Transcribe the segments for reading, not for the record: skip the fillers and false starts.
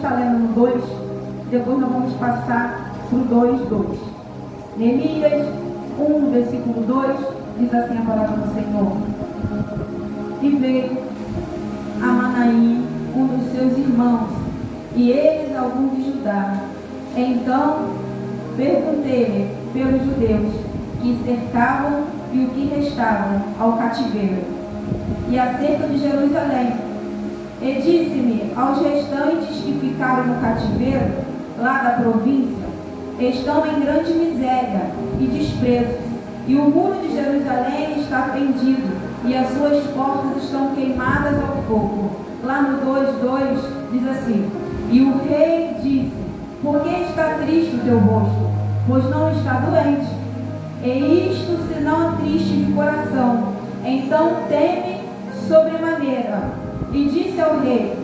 estar lendo no 2, depois nós vamos passar para o 2:2. Neemias 1, versículo 2, diz assim a palavra do Senhor: E veio Amanaim, um dos seus irmãos, e eles alguns de Judá. Então perguntei-lhe pelos judeus que cercavam e o que restavam ao cativeiro, e acerca de Jerusalém. E disse-me: aos restantes que ficaram no cativeiro, lá da província, estão em grande miséria e desprezo, e o muro de Jerusalém está fendido, e as suas portas estão queimadas ao fogo. Lá no 2:2 diz assim: E o rei disse: Por que está triste o teu rosto? Pois não está doente. E isto senão triste de coração. Então teme sobremaneira. E disse ao rei: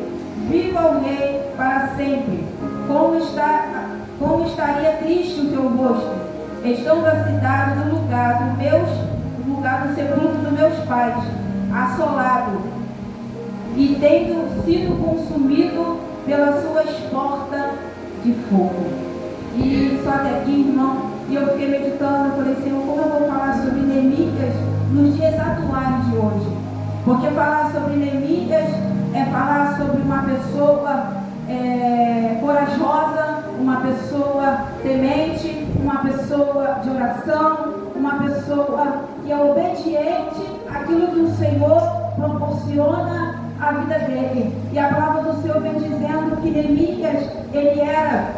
Viva o rei para sempre. Como estaria triste o teu rosto? Estão da cidade do lugar do sepulcro dos meus pais, assolado, e tendo sido consumido pelas suas portas de fogo. E só até aqui, irmão, e eu fiquei meditando, eu falei: Senhor, como eu vou falar sobre Neemias nos dias atuais de hoje? Porque falar sobre Neemias é falar sobre uma pessoa corajosa, uma pessoa temente, uma pessoa de oração, uma pessoa que é obediente àquilo que o Senhor proporciona à vida dele. E a palavra do Senhor vem dizendo que Neemias, ele era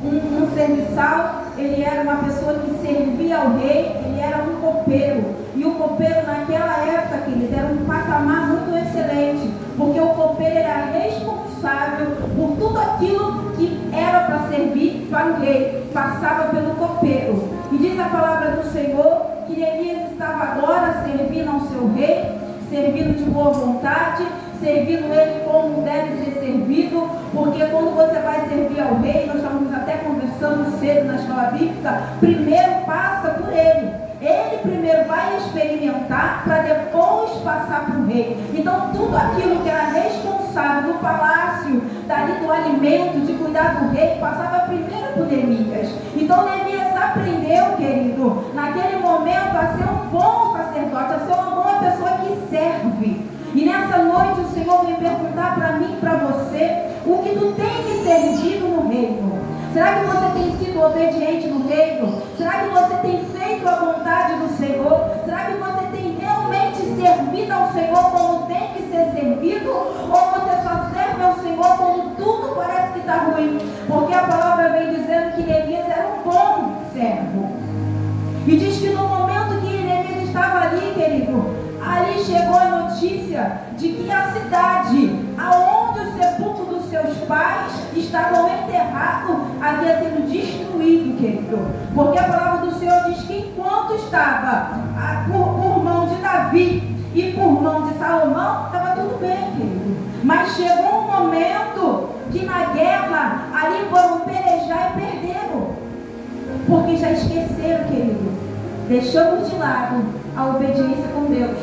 um serviçal, ele era uma pessoa que servia ao rei, ele era um copeiro. E o copeiro naquela época, querido, era um patamar muito excelente, porque o copeiro era responsável por tudo aquilo que era para servir para o rei, passava pelo copeiro. E diz a palavra do Senhor que Neemias estava agora servindo ao seu rei, servindo de boa vontade, servindo ele como deve ser servido, porque quando você vai servir ao rei, nós estávamos até conversando cedo na escola bíblica, primeiro passa por ele. Ele primeiro vai experimentar para depois passar para o rei. Então tudo aquilo que era responsável do palácio, dali do alimento, de cuidar do rei, passava primeiro por Neemias. Então Neemias aprendeu, querido, naquele momento a ser um bom sacerdote, a ser uma boa pessoa que serve. E nessa noite o Senhor vem perguntar para mim e para você: o que tu tem servido no reino? Será que você tem sido obediente no reino? Será que você tem feito a vontade do Senhor? Será que você tem realmente servido ao Senhor como tem que ser servido? Ou você só serve ao Senhor quando tudo parece que está ruim? Porque a palavra vem dizendo que Neemias era um bom servo. E diz que no momento que Neemias estava ali, querido, ali chegou a notícia de que a cidade aonde o sepulcro dos seus pais estavam enterrados havia sido destruído, querido. Porque a palavra do Senhor diz que enquanto estava por mão de Davi e por mão de Salomão, estava tudo bem, querido. Mas chegou um momento que na guerra ali foram pelejar e perderam. Porque já esqueceram, querido. Deixamos de lado a obediência com Deus.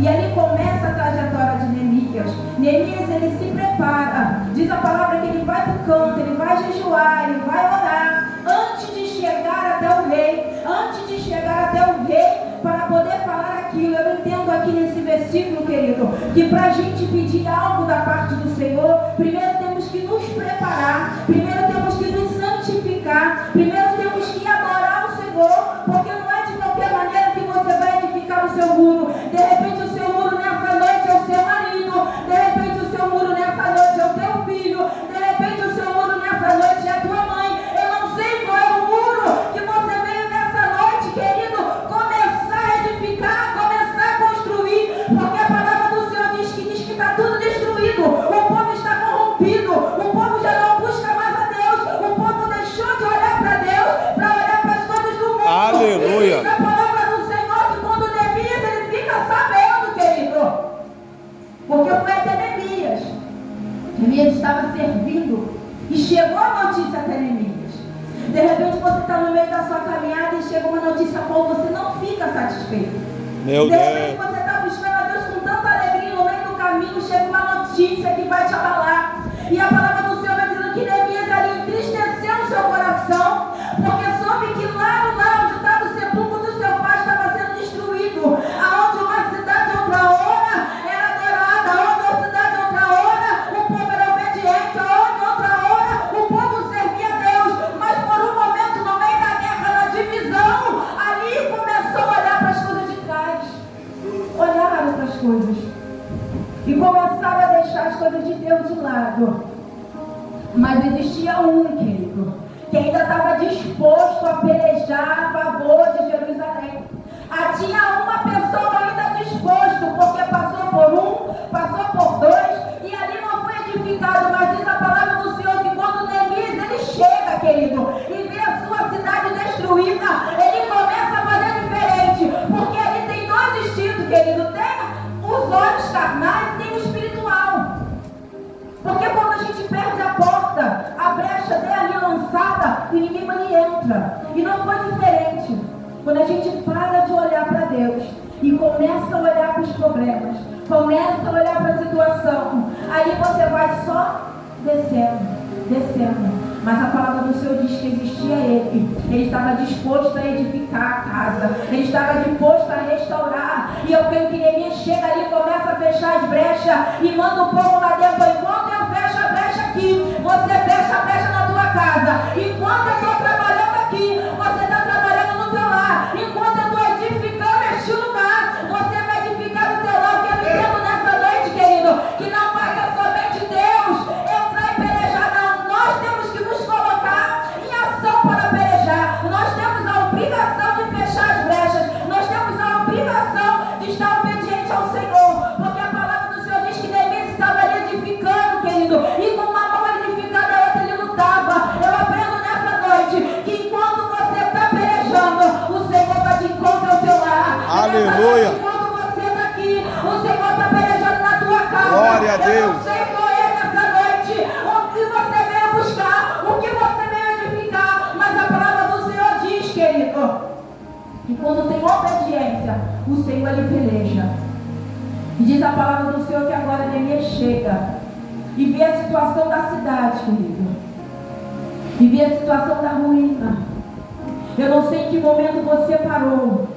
E ali começa a trajetória de Neemias. Neemias, ele se prepara. Diz a palavra que ele vai para o canto, ele vai jejuar, ele vai orar antes de chegar até o rei. Antes de chegar até o rei para poder falar aquilo. Eu entendo aqui nesse versículo, querido, que para a gente pedir algo da parte do Senhor, primeiro temos que nos preparar, primeiro temos que nos santificar, primeiro temos que adorar o Senhor, porque não é de qualquer maneira que você vai edificar o seu muro. De repente o seu muro nessa noite é o seu marido, de repente o seu muro nessa noite é o teu filho, de repente o seu muro nessa noite é a tua mãe. Eu não sei qual é o muro que você veio nessa noite, querido, começar a edificar, começar a construir, porque a palavra do Senhor diz que está tudo destruído, o povo está corrompido, o povo já não busca mais a Deus, o povo deixou de olhar para Deus, para olhar para as coisas do mundo. Aleluia. E diz a palavra do Senhor que quando Neemias, ele fica sabendo, querido, porque foi até Neemias. Neemias estava servindo e chegou a notícia até Neemias. De repente você está no meio da sua caminhada e chega uma notícia a qual você não fica satisfeito. Meu De repente Deus. você está buscando a Deus com tanta alegria, no meio do caminho chega uma notícia que vai te abalar. E a palavra do Senhor de lado. Mas existia um, querido, que ainda estava disposto a pelejar a favor de Jerusalém. Tinha uma pessoa ainda disposto, porque passou por um, passou por dois, e ali não foi edificado. Mas diz a palavra do Senhor que quando Neemias ele chega, querido, e vê a sua cidade destruída, ele começa a fazer diferente, porque ali tem dois instintos, querido. Tem os olhos carnais e tem o espiritual. Porque quando a gente perde a porta, a brecha dele ali lançada, o inimigo ali entra. E não foi diferente. Quando a gente para de olhar para Deus e começa a olhar para os problemas, começa a olhar para a situação, aí você vai só descendo. Mas a palavra do Senhor diz que existia ele estava disposto a edificar a casa, ele estava disposto a restaurar. E eu creio que Neemias chega ali, começa a fechar as brechas e manda o povo lá dentro. Enquanto eu fecho a brecha aqui, você fecha a brecha na tua casa. Enquanto eu estou trabalhando aqui, você está trabalhando no teu lar. Enquanto eu estou edificando este lugar, você vai edificar o teu lar. Porque eu entendo nessa noite, querido, que não basta somente Deus entrar e pelejar, não. Nós temos que nos colocar em ação para pelejar. Nós temos a obrigação de fechar as brechas. Nós temos a obrigação de estar obediente ao Senhor. Porque a palavra do Senhor diz que Neemias estava ali edificando, querido. E com uma mão edificada, a outra ele lutava. Eu aprendo nessa noite que enquanto você está pelejando, o Senhor está de encontro ao teu lar. Aleluia. Enquanto você está aqui, o Senhor está pelejando na tua casa. Glória a Deus. Eu não sei qual é nessa noite o que você veio buscar, o que você veio edificar, mas a palavra do Senhor diz, querido, que quando tem obediência, o Senhor ele peleja. E diz a palavra do Senhor que agora Neemias chega e vê a situação da cidade, querido, e vê a situação da ruína. Eu não sei em que momento você parou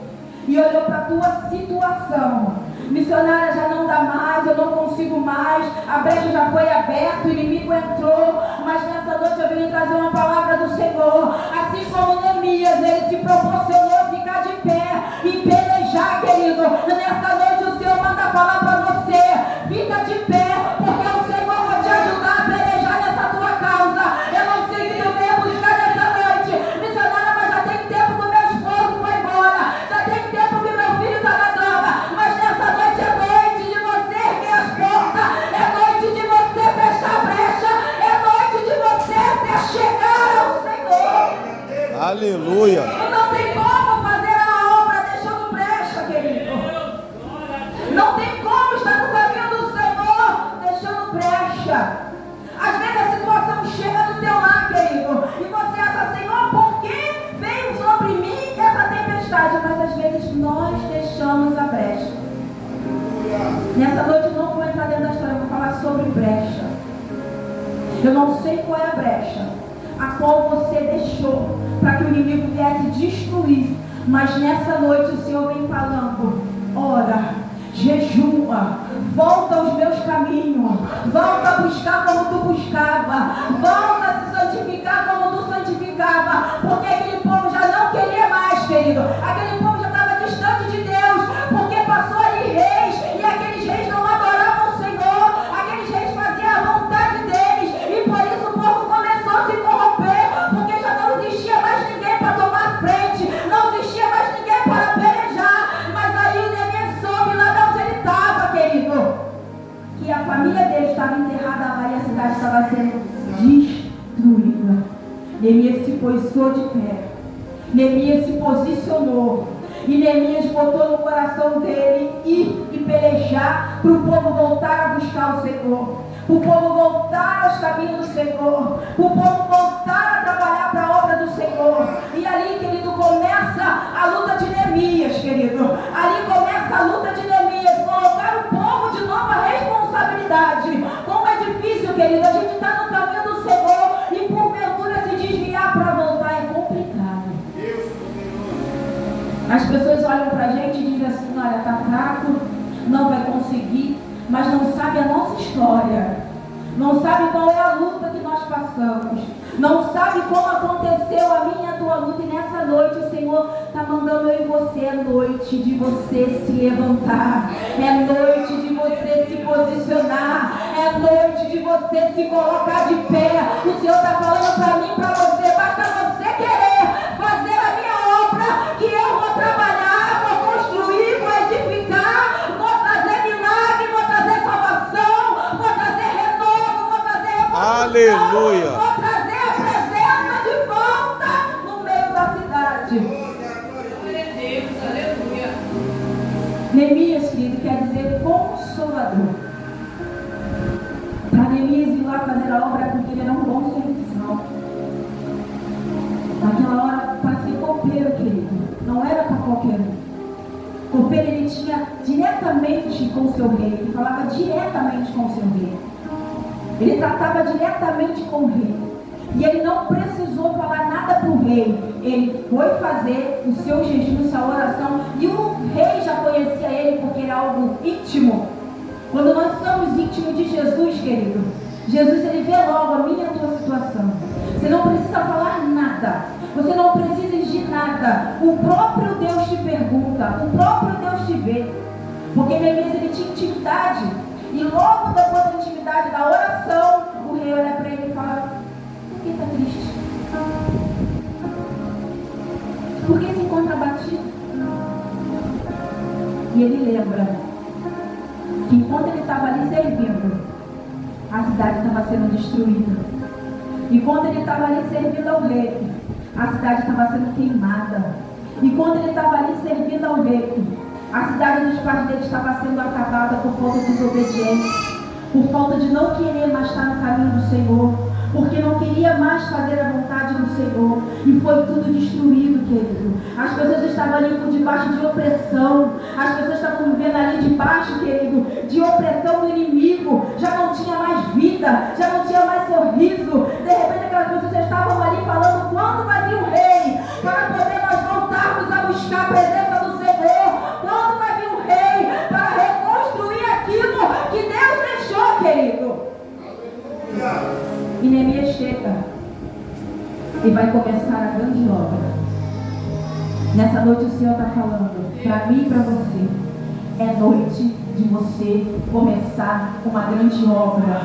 e olhou para a tua situação. Missionária, já não dá mais, eu não consigo mais, a brecha já foi aberta, o inimigo entrou. Mas nessa noite eu venho trazer uma palavra do Senhor. Assim como Neemias, ele se proporcionou ficar de pé e pelejar, querido. Nessa noite o Senhor manda falar para você: fica de pé, porque o Senhor vai te ajudar a pelejar nessa tua causa. Eu não sei o que eu venho buscar nessa noite, missionária, mas já tem tempo que o meu esposo foi embora, já tem tempo que meu filho está na droga. Mas nessa noite é noite de você erguer as portas, é noite de você fechar a brecha, é noite de você se chegar ao Senhor. Aleluia. Não tem como fazer a obra deixando brecha, querido. Não tem como estar no caminho do Senhor deixando brecha. Às vezes a situação chega no teu lar, querido, e você acha: Senhor, por que veio sobre mim essa tempestade? Mas às vezes nós deixamos a brecha. Nessa noite eu não vou entrar dentro da história, eu vou falar sobre brecha. Eu não sei qual é a brecha a qual você deixou para que o inimigo viesse destruir. Mas nessa noite o Senhor vem falando: ora, jejua, volta aos meus caminhos, volta a buscar como tu buscava, volta a se santificar como tu santificava, porque aquele povo já não queria mais, querido. Aquele povo já estava distante de Deus, porque passou ali reis, e aqueles reis não adoravam o Senhor, aqueles reis faziam a vontade deles, e por isso o povo começou a se corromper, porque já não existia mais ninguém para tomar frente, não existia mais ninguém para pelejar. Mas aí Neemias soube lá de onde ele estava, querido, que a família dele estava enterrada lá e a cidade estava sendo destruída. Neemias se posicionou de pé, Neemias se posicionou, e Neemias botou no coração dele ir e pelejar para o povo voltar a buscar o Senhor, para o povo voltar aos caminhos do Senhor, para o povo voltar a trabalhar para a obra do Senhor. E ali, querido, começa a luta de Neemias, querido. Ali começa a luta de Neemias, colocar o povo de nova responsabilidade. Como é difícil, querido, a gente está no caminho do Senhor e porventura se desviar para voltar é complicado. As pessoas olham para a gente e dizem assim: olha, está fraco, não vai conseguir, mas não sabe a nossa história, não sabe qual é a luta que nós passamos, não sabe como aconteceu a minha e a tua luta. E nessa noite o Senhor está mandando eu e você: é noite de você se levantar, é noite de você se posicionar. É noite de você se colocar de pé. O Senhor está falando para mim, para você. Basta você querer fazer a minha obra, que eu vou trabalhar, vou construir, vou edificar, vou trazer milagre, vou trazer salvação, vou trazer renovo, vou trazer revolução. Aleluia. Vou trazer a presença de volta no meio da cidade. Glória a Deus, aleluia. Neemias, querido, quer dizer consolador. Para Neemias ir lá fazer a obra é porque ele era um bom serviçal. Naquela hora, para ser copeiro, querido, não era para qualquer um. Copeiro, ele tinha diretamente com o seu rei, ele falava diretamente com o seu rei. Ele tratava diretamente com o rei. E ele não precisou falar nada para o rei. Ele foi fazer o seu jejum, sua oração. E o rei já conhecia ele porque era algo íntimo. Quando nós somos íntimos de Jesus, querido, Jesus, ele vê logo a minha e a tua situação. Você não precisa falar nada. Você não precisa exigir nada. O próprio Deus te pergunta. O próprio Deus te vê. Porque Neemias, ele tinha intimidade. E logo depois da intimidade, da oração, o rei olha para ele e fala: por que está triste? Por que se encontra abatido? E ele lembra que enquanto ele estava ali servindo, a cidade estava sendo destruída. Enquanto ele estava ali servindo ao rei, a cidade estava sendo queimada. Enquanto ele estava ali servindo ao rei, a cidade dos pais dele estava sendo acabada por falta de desobediência, por falta de não querer mais estar no caminho do Senhor, porque não queria mais fazer a vontade do Senhor, e foi tudo destruído, querido. As pessoas estavam ali por debaixo de opressão, as pessoas estavam vivendo ali debaixo, querido, de opressão do inimigo. Já não tinha mais vida, já não tinha mais sorriso. De repente aquelas pessoas já estavam ali falando: quando vai vir o rei, para poder nós voltarmos a buscar a presença do Senhor? Quando vai vir o rei, para reconstruir aquilo que Deus deixou, querido? E Neemias chega e vai começar a grande obra. Nessa noite o Senhor está falando para mim e para você: é noite de você começar uma grande obra.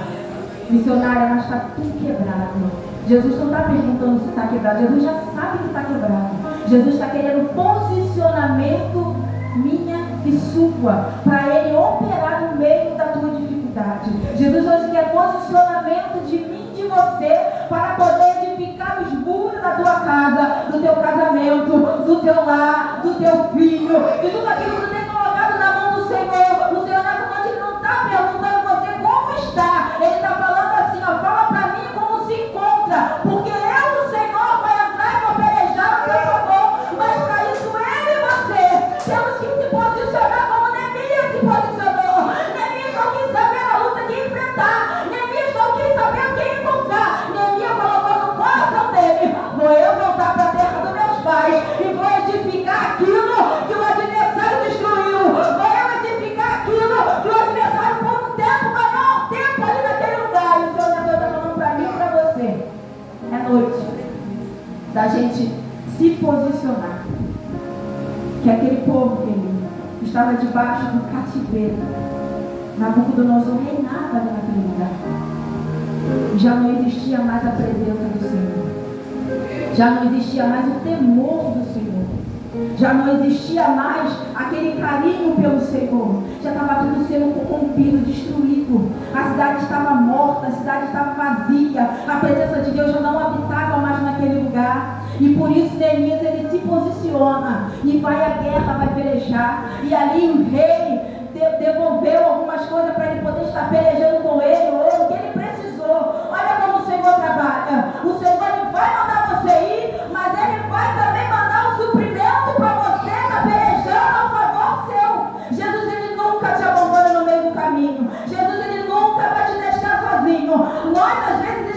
Missionária, mas está tudo quebrado. Jesus não está perguntando se está quebrado. Jesus já sabe que está quebrado. Jesus está querendo posicionamento minha e sua, para Ele operar no meio da tua dificuldade. Jesus hoje quer posicionamento de mim, de você, para poder edificar os muros da tua casa, do teu casamento, do teu lar, do teu filho, de tudo aquilo que tu tem colocado na mão do Senhor. O Senhor nessa noite não está perguntando você como está. Ele está falando assim: ó, fala para mim como se encontra, porque eu, o Senhor, vai entrar e vou pelejar a teu favor. Mas para isso ele e você temos que se posicionar como Neemias se posicionou. Neemias não quis saber a luta de enfrentar. Neemias não quis saber o que encontrar. Neemias colocou no coração dele: vou eu voltar para a terra dos meus pais e vou edificar aquilo que o adversário destruiu. Vou eu edificar aquilo que o adversário por um tempo ganhou um tempo ali naquele lugar. E o Senhor está falando para mim e para você: é noite da gente se posicionar. Que aquele povo, querido, estava debaixo do cativeiro. Nabucodonosor reinava ali naquele lugar. Já não existia mais a presença do Senhor. Já não existia mais o temor do Senhor. Já não existia mais aquele carinho pelo Senhor. Já estava tudo sendo corrompido, destruído. A cidade estava morta, a cidade estava vazia. A presença de Deus já não habitava mais naquele lugar. E por isso Neemias, ele se posiciona e vai à guerra, vai pelejar. E ali o rei devolveu algumas coisas para ele poder estar pelejando com ele, ou o que ele precisou. Olha como o Senhor trabalha. O Senhor, ele vai mandar você ir, mas ele vai também mandar o suprimento para você estar pelejando a favor seu. Jesus, ele nunca te abandona no meio do caminho. Jesus, ele nunca vai te deixar sozinho. Nós às vezes